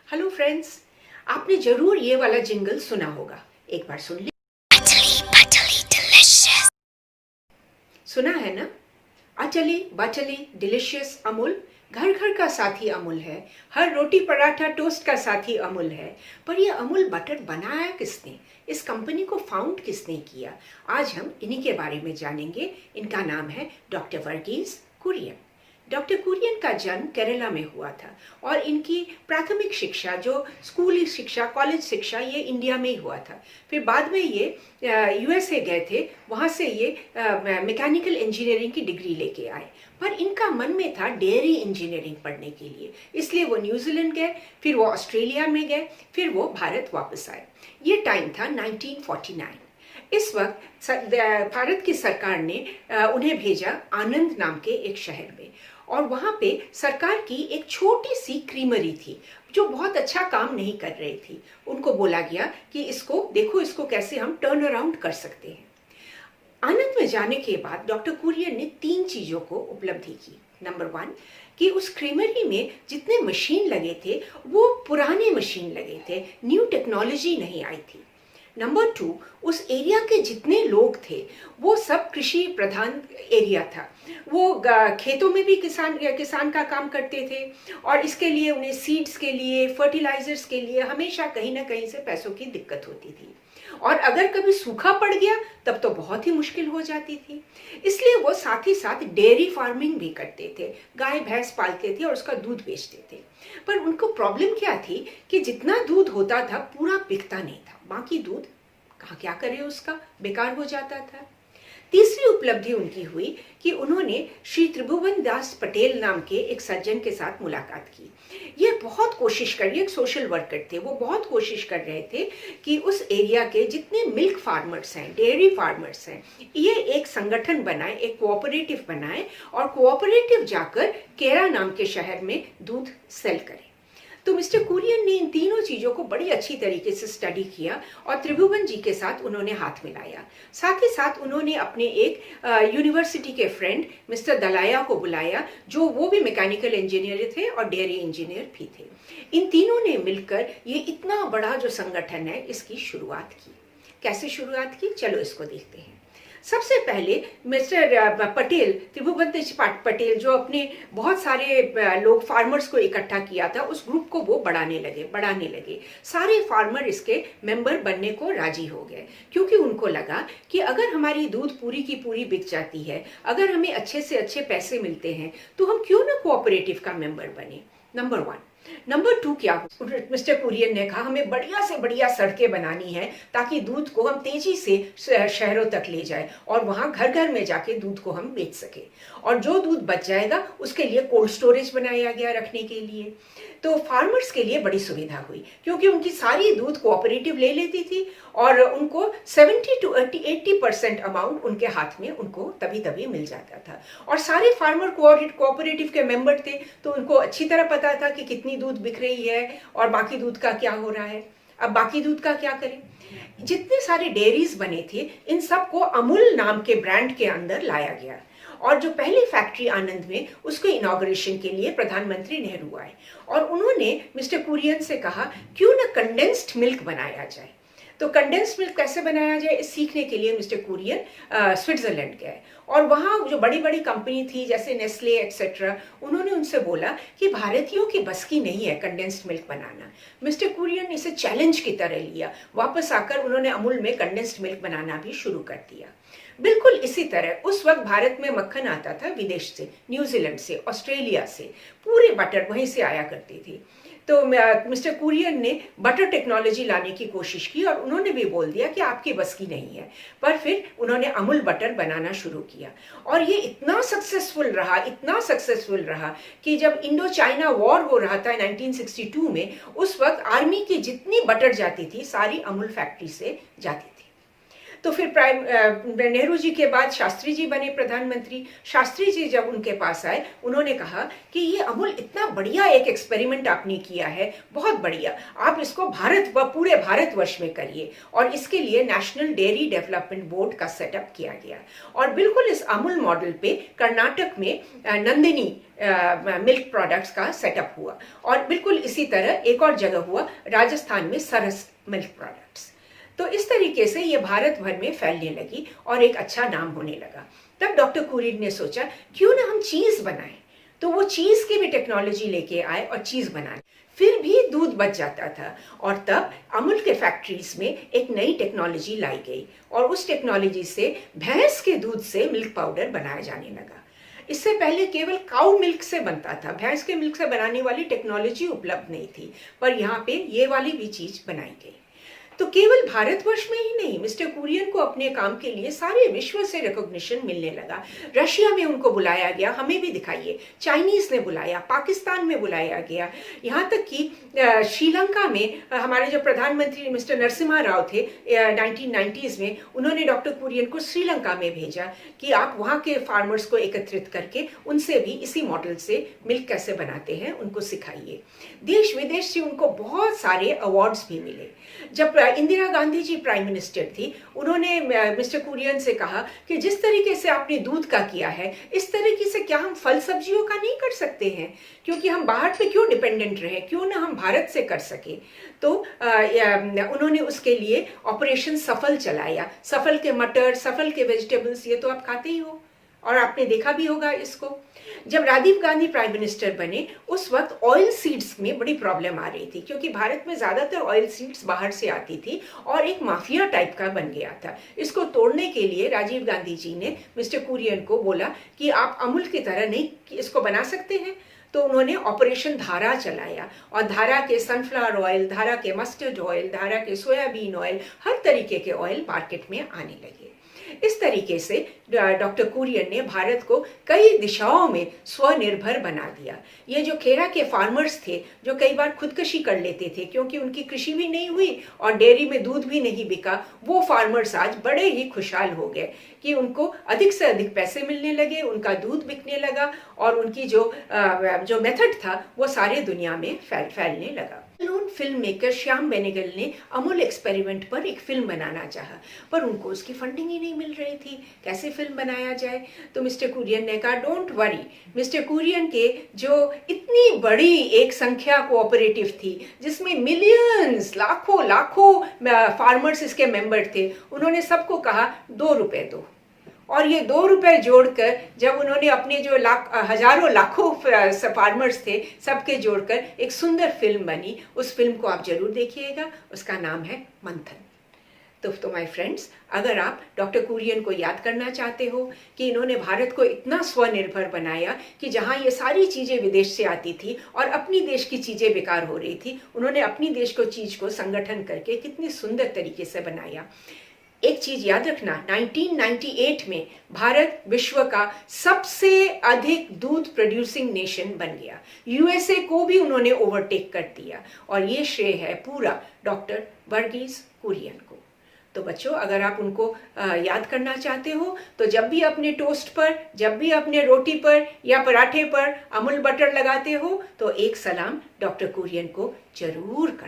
Hello friends, आपने जरूर ये वाला जिंगल सुना होगा। एक बार सुन ली। सुना है ना? अटली बटली डिलिशियस अमूल घर घर का साथी अमूल है। हर रोटी पराठा टोस्ट का साथी अमूल है। पर ये अमूल बटर बनाया किसने? इस कंपनी को फाउंड किसने किया? आज हम इन्हीं के बारे में जानेंगे। इनका नाम है डॉक्टर वर्गीस कुरियन। डॉक्टर कुरियन का जन्म केरला में हुआ था और इनकी प्राथमिक शिक्षा, जो स्कूली शिक्षा, कॉलेज शिक्षा, ये इंडिया में ही हुआ था। फिर बाद में ये यूएसए गए थे, वहाँ से ये मैकेनिकल इंजीनियरिंग की डिग्री लेके आए। पर इनका मन में था डेयरी इंजीनियरिंग पढ़ने के लिए, इसलिए वो न्यूजीलैंड गए, फिर वो ऑस्ट्रेलिया में गए, फिर वो भारत वापस आए। ये टाइम था 1949। इस वक्त भारत की सरकार ने उन्हें भेजा आनंद नाम के एक शहर में, और वहाँ पे सरकार की एक छोटी सी क्रीमरी थी जो बहुत अच्छा काम नहीं कर रही थी। उनको बोला गया कि इसको देखो, इसको कैसे हम टर्न अराउंड कर सकते हैं। आनंद में जाने के बाद डॉक्टर कुरियन ने 3 चीज़ों को उपलब्धि की। नंबर 1 कि उस क्रीमरी में जितने मशीन लगे थे वो पुराने मशीन लगे थे, न्यू टेक्नोलॉजी नहीं आई थी। नंबर 2, उस एरिया के जितने लोग थे वो सब कृषि प्रधान एरिया था। वो खेतों में भी किसान का काम करते थे, और इसके लिए उन्हें सीड्स के लिए, फर्टिलाइजर्स के लिए हमेशा कहीं ना कहीं से पैसों की दिक्कत होती थी। और अगर कभी सूखा पड़ गया तब तो बहुत ही मुश्किल हो जाती थी। इसलिए वो साथ ही साथ डेयरी फार्मिंग भी करते थे, गाय भैंस पालते थे और उसका दूध बेचते थे। पर उनको प्रॉब्लम क्या थी कि जितना दूध होता था पूरा बिकता नहीं था, बाकी दूध क्या करे, उसका बेकार हो जाता था। तीसरी उपलब्धि उनकी हुई कि उन्होंने श्री त्रिभुवन दास पटेल नाम के एक सर्जन के साथ मुलाकात की। ये बहुत कोशिश करी, एक सोशल वर्कर थे, वो बहुत कोशिश कर रहे थे कि उस एरिया के जितने मिल्क फार्मर्स हैं, डेयरी फार्मर्स हैं, ये एक संगठन बनाए, एक कोऑपरेटिव बनाए, और कोऑपरेटिव जाकर केरा नाम के शहर में दूध सेल करे। तो मिस्टर कुरियन ने इन तीनों चीज़ों को बड़ी अच्छी तरीके से स्टडी किया और त्रिभुवन जी के साथ उन्होंने हाथ मिलाया। साथ ही साथ उन्होंने अपने एक यूनिवर्सिटी के फ्रेंड मिस्टर दलाया को बुलाया, जो वो भी मैकेनिकल इंजीनियर थे और डेयरी इंजीनियर भी थे। इन तीनों ने मिलकर ये इतना बड़ा जो संगठन है इसकी शुरुआत की। कैसे शुरुआत की, चलो इसको देखते हैं। सबसे पहले मिस्टर पटेल, त्रिभुवन पटेल, जो अपने बहुत सारे लोग फार्मर्स को इकट्ठा किया था, उस ग्रुप को वो बढ़ाने लगे। सारे फार्मर इसके मेंबर बनने को राजी हो गए, क्योंकि उनको लगा कि अगर हमारी दूध पूरी की पूरी बिक जाती है, अगर हमें अच्छे से अच्छे पैसे मिलते हैं, तो हम क्यों ना कोऑपरेटिव का मेंबर बने। नंबर 1। नंबर 2 क्या, मिस्टर कुरियन ने कहा हमें बढ़िया से बढ़िया सड़कें बनानी है ताकि दूध को हम तेजी से शहरों तक ले जाए और वहां घर घर में जाके दूध को हम बेच सके, और जो दूध बच जाएगा उसके लिए कोल्ड स्टोरेज बनाया गया रखने के लिए। तो फार्मर्स के लिए बड़ी सुविधा हुई, क्योंकि उनकी सारी दूध कोऑपरेटिव ले लेती थी और उनको 70 to 80% अमाउंट उनके हाथ में उनको तभी मिल जाता था। और सारे फार्मर कोऑपरेटिव के मेंबर थे, तो उनको अच्छी तरह पता था कि कितनी दूध बिक रही है और बाकी दूध का क्या हो रहा है। अब बाकी दूध का क्या करें? जितने सारे डेयरीज बने थे, इन सबको अमूल नाम के ब्रांड के अंदर लाया गया, और जो पहली फैक्ट्री आनंद में, उसके इनॉग्रेशन के लिए प्रधानमंत्री नेहरू आए और उन्होंने मिस्टर कुरियन से कहा क्यों ना कंडेंस्ड मिल्क बनाया जाए। तो कंडेंस्ड मिल्क कैसे बनाया जाए, इस सीखने के लिए मिस्टर कुरियन स्विट्जरलैंड गए, और वहाँ जो बड़ी बड़ी कंपनी थी जैसे नेस्ले एक्सेट्रा, उन्होंने उनसे बोला कि भारतीयों की बस की नहीं है कंडेंस्ड मिल्क बनाना। मिस्टर कुरियन ने इसे चैलेंज की तरह लिया। वापस आकर उन्होंने अमूल में कंडेंस्ड मिल्क बनाना भी शुरू कर दिया। बिल्कुल इसी तरह उस वक्त भारत में मक्खन आता था विदेश से, न्यूजीलैंड से, ऑस्ट्रेलिया से, पूरे बटर वहीं से आया करती थी। तो मिस्टर कुरियन ने बटर टेक्नोलॉजी लाने की कोशिश की और उन्होंने भी बोल दिया कि आपकी बस की नहीं है। पर फिर उन्होंने अमूल बटर बनाना शुरू किया, और ये इतना सक्सेसफुल रहा कि जब इंडो चाइना वॉर हो रहा था 1962 में, उस वक्त आर्मी की जितनी बटर जाती थी सारी अमूल फैक्ट्री से जाती थी। तो फिर नेहरू जी के बाद शास्त्री जी बने प्रधानमंत्री। शास्त्री जी जब उनके पास आए, उन्होंने कहा कि ये अमूल इतना बढ़िया एक एक्सपेरिमेंट आपने किया है, बहुत बढ़िया, आप इसको पूरे भारतवर्ष में करिए। और इसके लिए नेशनल डेयरी डेवलपमेंट बोर्ड का सेटअप किया गया। और बिल्कुल इस अमूल मॉडल पे कर्नाटक में नंदिनी मिल्क प्रोडक्ट्स का सेटअप हुआ, और बिल्कुल इसी तरह एक और जगह हुआ राजस्थान में सरस मिल्क प्रोडक्ट्स। तो इस तरीके से ये भारत भर में फैलने लगी और एक अच्छा नाम होने लगा। तब डॉक्टर कुरियन ने सोचा क्यों ना हम चीज बनाएं, तो वो चीज की भी टेक्नोलॉजी लेके आए और चीज बनाए। फिर भी दूध बच जाता था, और तब अमूल के फैक्ट्रीज में एक नई टेक्नोलॉजी लाई गई, और उस टेक्नोलॉजी से भैंस के दूध से मिल्क पाउडर बनाया जाने लगा। इससे पहले केवल काऊ मिल्क से बनता था, भैंस के मिल्क से बनाने वाली टेक्नोलॉजी उपलब्ध नहीं थी, पर यहाँ पे ये वाली भी चीज बनाई गई। तो केवल भारतवर्ष में ही नहीं, मिस्टर कुरियन को अपने काम के लिए सारे विश्व से रिकॉग्निशन मिलने लगा। रशिया में उनको बुलाया गया, हमें भी दिखाइए, चाइनीज ने बुलाया, पाकिस्तान में बुलाया गया, यहाँ तक कि श्रीलंका में हमारे जो प्रधानमंत्री मिस्टर नरसिम्हा राव थे 1990s में, उन्होंने डॉक्टर कुरियन को श्रीलंका में भेजा कि आप वहाँ के फार्मर्स को एकत्रित करके उनसे भी इसी मॉडल से मिल्क कैसे बनाते हैं उनको सिखाइए। देश विदेश से उनको बहुत सारे अवार्ड्स भी मिले। जब इंदिरा गांधी जी प्राइम मिनिस्टर थी, उन्होंने मिस्टर कुरियन से कहा कि जिस तरीके से आपने दूध का किया है, इस तरीके से क्या हम फल सब्जियों का नहीं कर सकते हैं, क्योंकि हम बाहर पे क्यों डिपेंडेंट रहे, क्यों ना हम भारत से कर सके। तो उन्होंने उसके लिए ऑपरेशन सफल चलाया। सफल के मटर, सफल के वेजिटेबल्स, ये तो आप खाते ही हो और आपने देखा भी होगा इसको। जब राजीव गांधी प्राइम मिनिस्टर बने, उस वक्त ऑयल सीड्स में बड़ी प्रॉब्लम आ रही थी, क्योंकि भारत में ज्यादातर ऑयल सीड्स बाहर से आती थी और एक माफिया टाइप का बन गया था। इसको तोड़ने के लिए राजीव गांधी जी ने मिस्टर कुरियन को बोला कि आप अमूल की तरह नहीं इसको बना सकते हैं। तो उन्होंने ऑपरेशन धारा चलाया, और धारा के सनफ्लावर ऑयल, धारा के मस्टर्ड ऑयल, धारा के सोयाबीन ऑयल, हर तरीके के ऑयल मार्केट में आने लगे। इस तरीके से डॉक्टर कुरियन ने भारत को कई दिशाओं में स्वनिर्भर बना दिया। ये जो खेरा के फार्मर्स थे, जो कई बार खुदकशी कर लेते थे क्योंकि उनकी कृषि भी नहीं हुई और डेयरी में दूध भी नहीं बिका, वो फार्मर्स आज बड़े ही खुशहाल हो गए कि उनको अधिक से अधिक पैसे मिलने लगे, उनका दूध बिकने लगा, और उनकी जो मेथड था वो सारे दुनिया में फैलने लगा। फिल्म मेकर श्याम बेनेगल ने अमूल एक्सपेरिमेंट पर एक फिल्म बनाना चाहा, पर उनको उसकी फंडिंग ही नहीं मिल रही थी, कैसे फिल्म बनाया जाए। तो मिस्टर कुरियन ने कहा डोंट वरी। मिस्टर कुरियन के जो इतनी बड़ी एक संख्या कोऑपरेटिव थी, जिसमें मिलियंस, लाखों लाखों फार्मर्स इसके मेंबर थे, उन्होंने सबको कहा 2 रुपए दो। और ये 2 रुपए जोड़कर जब उन्होंने अपने जो हजारों लाखों फार्मर्स थे सबके जोड़कर एक सुंदर फिल्म बनी। उस फिल्म को आप जरूर देखिएगा, उसका नाम है मंथन। तो माय फ्रेंड्स, अगर आप डॉक्टर कुरियन को याद करना चाहते हो कि इन्होंने भारत को इतना स्वनिर्भर बनाया कि जहाँ ये सारी चीज़ें विदेश से आती थी और अपनी देश की चीज़ें बेकार हो रही थी, उन्होंने अपनी देश को चीज़ को संगठन करके कितनी सुंदर तरीके से बनाया। एक चीज याद रखना, 1998 में भारत विश्व का सबसे अधिक दूध प्रोड्यूसिंग नेशन बन गया। यूएसए को भी उन्होंने ओवरटेक कर दिया, और ये श्रेय है पूरा डॉक्टर वर्गीस कुरियन को। तो बच्चों, अगर आप उनको याद करना चाहते हो तो जब भी अपने टोस्ट पर, जब भी अपने रोटी पर या पराठे पर अमूल बटर लगाते हो तो एक सलाम डॉक्टर कुरियन को जरूर कर।